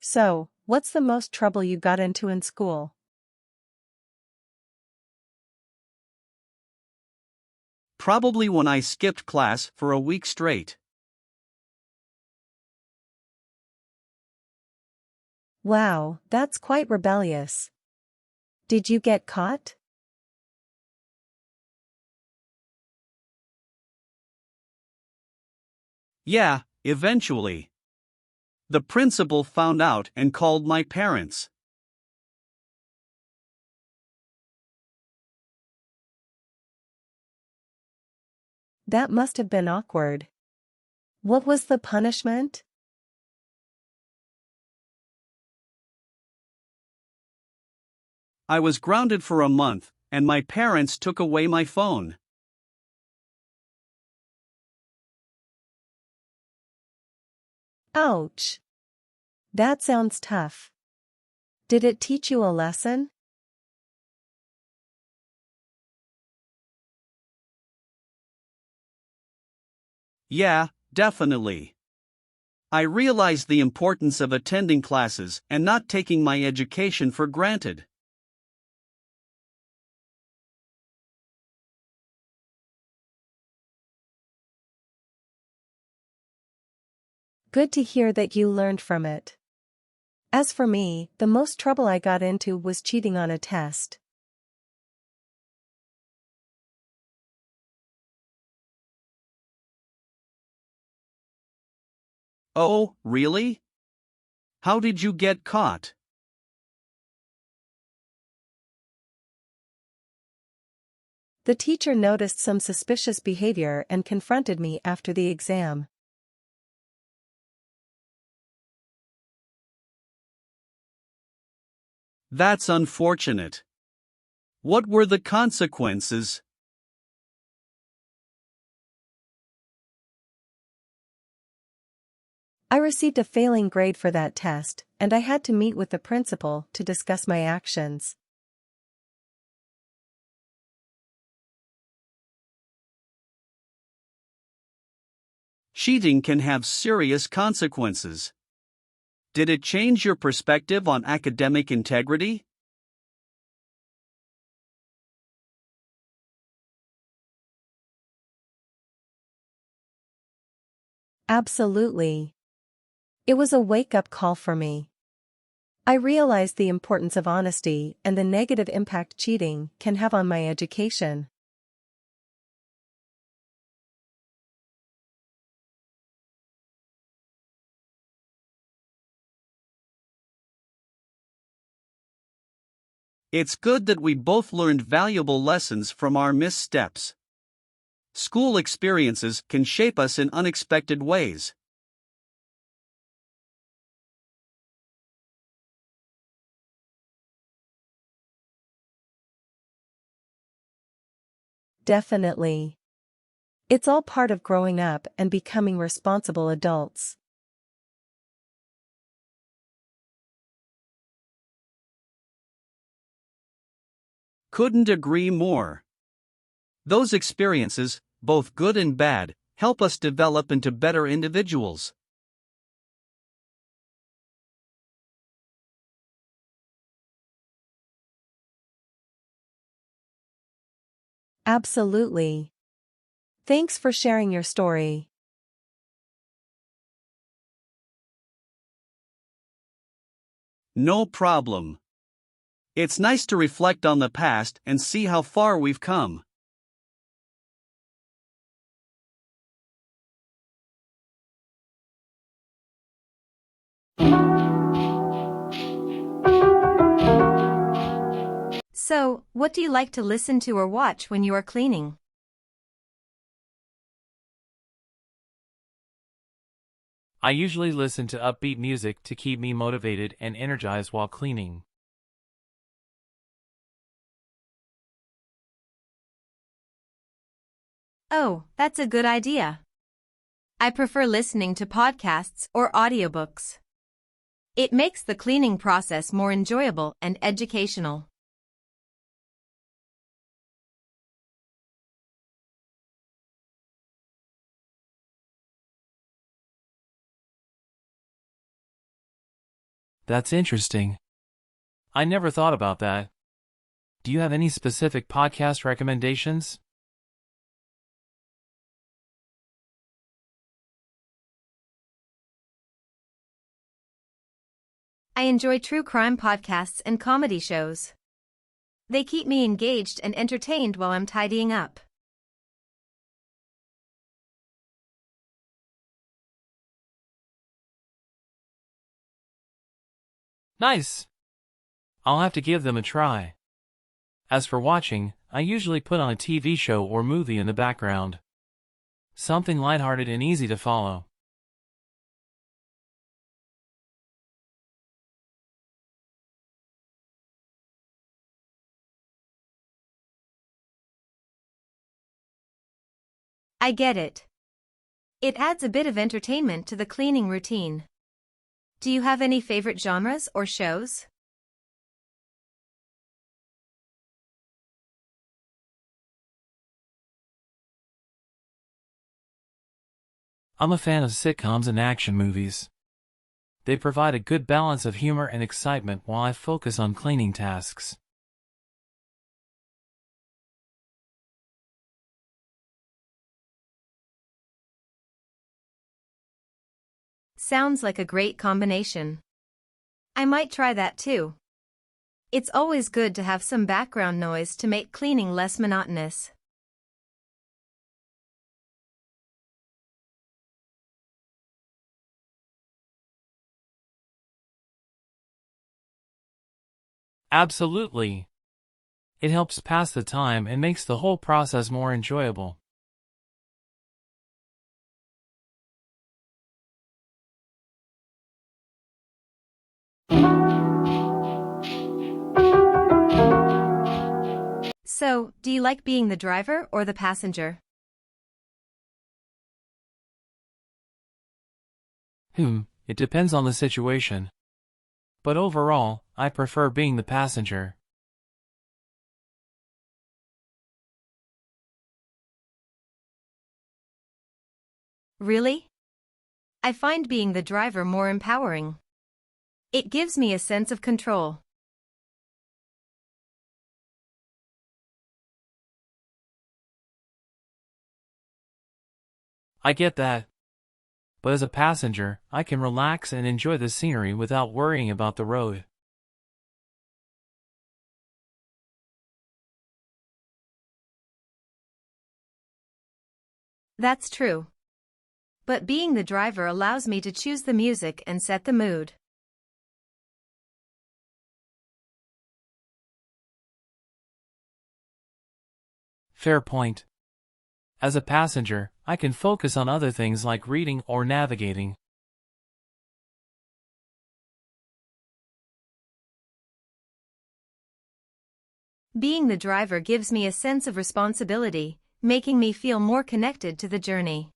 So, what's the most trouble you got into in school? Probably when I skipped class for a week straight. Wow, that's quite rebellious. Did you get caught? Yeah, eventually. The principal found out and called my parents. That must have been awkward. What was the punishment? I was grounded for a month, and my parents took away my phone. Ouch. That sounds tough. Did it teach you a lesson? Yeah, definitely. I realized the importance of attending classes and not taking my education for granted. Good to hear that you learned from it. As for me, the most trouble I got into was cheating on a test. Oh, really? How did you get caught? The teacher noticed some suspicious behavior and confronted me after the exam. That's unfortunate. What were the consequences? I received a failing grade for that test, and I had to meet with the principal to discuss my actions. Cheating can have serious consequences. Did it change your perspective on academic integrity? Absolutely. It was a wake-up call for me. I realized the importance of honesty and the negative impact cheating can have on my education. It's good that we both learned valuable lessons from our missteps. School experiences can shape us in unexpected ways. Definitely. It's all part of growing up and becoming responsible adults. Couldn't agree more. Those experiences, both good and bad, help us develop into better individuals. Absolutely. Thanks for sharing your story. No problem. It's nice to reflect on the past and see how far we've come. So, what do you like to listen to or watch when you are cleaning? I usually listen to upbeat music to keep me motivated and energized while cleaning. Oh, that's a good idea. I prefer listening to podcasts or audiobooks. It makes the cleaning process more enjoyable and educational. That's interesting. I never thought about that. Do you have any specific podcast recommendations? I enjoy true crime podcasts and comedy shows. They keep me engaged and entertained while I'm tidying up. Nice! I'll have to give them a try. As for watching, I usually put on a TV show or movie in the background. Something lighthearted and easy to follow. I get it. It adds a bit of entertainment to the cleaning routine. Do you have any favorite genres or shows? I'm a fan of sitcoms and action movies. They provide a good balance of humor and excitement while I focus on cleaning tasks. Sounds like a great combination. I might try that too. It's always good to have some background noise to make cleaning less monotonous. Absolutely. It helps pass the time and makes the whole process more enjoyable. So, do you like being the driver or the passenger? It depends on the situation. But overall, I prefer being the passenger. Really? I find being the driver more empowering. It gives me a sense of control. I get that. But as a passenger, I can relax and enjoy the scenery without worrying about the road. That's true. But being the driver allows me to choose the music and set the mood. Fair point. As a passenger, I can focus on other things like reading or navigating. Being the driver gives me a sense of responsibility, making me feel more connected to the journey.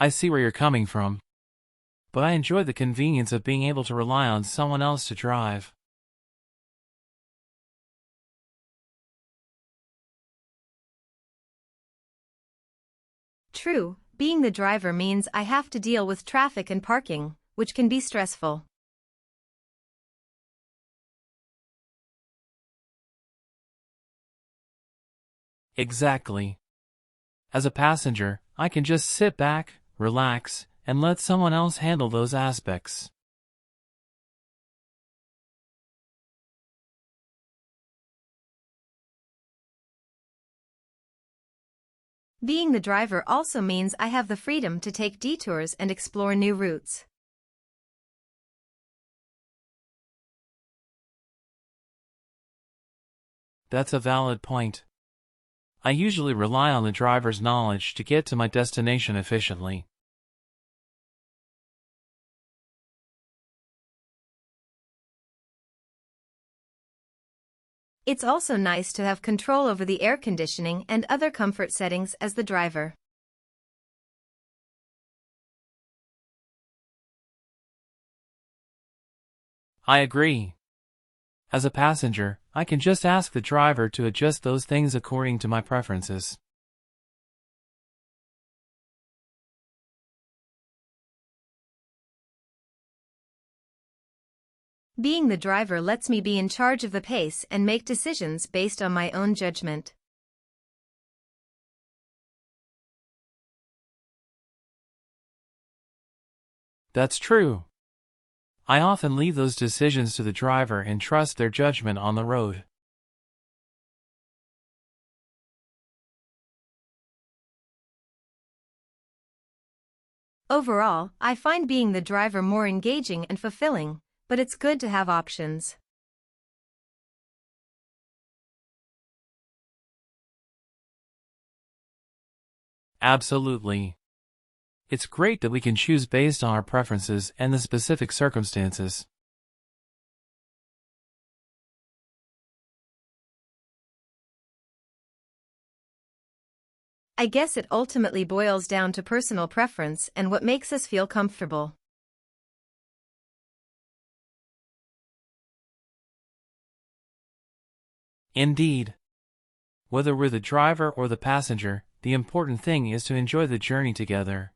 I see where you're coming from. But I enjoy the convenience of being able to rely on someone else to drive. True, being the driver means I have to deal with traffic and parking, which can be stressful. Exactly. As a passenger, I can just sit back, relax, and let someone else handle those aspects. Being the driver also means I have the freedom to take detours and explore new routes. That's a valid point. I usually rely on the driver's knowledge to get to my destination efficiently. It's also nice to have control over the air conditioning and other comfort settings as the driver. I agree. As a passenger, I can just ask the driver to adjust those things according to my preferences. Being the driver lets me be in charge of the pace and make decisions based on my own judgment. That's true. I often leave those decisions to the driver and trust their judgment on the road. Overall, I find being the driver more engaging and fulfilling, but it's good to have options. Absolutely. It's great that we can choose based on our preferences and the specific circumstances. I guess it ultimately boils down to personal preference and what makes us feel comfortable. Indeed. Whether we're the driver or the passenger, the important thing is to enjoy the journey together.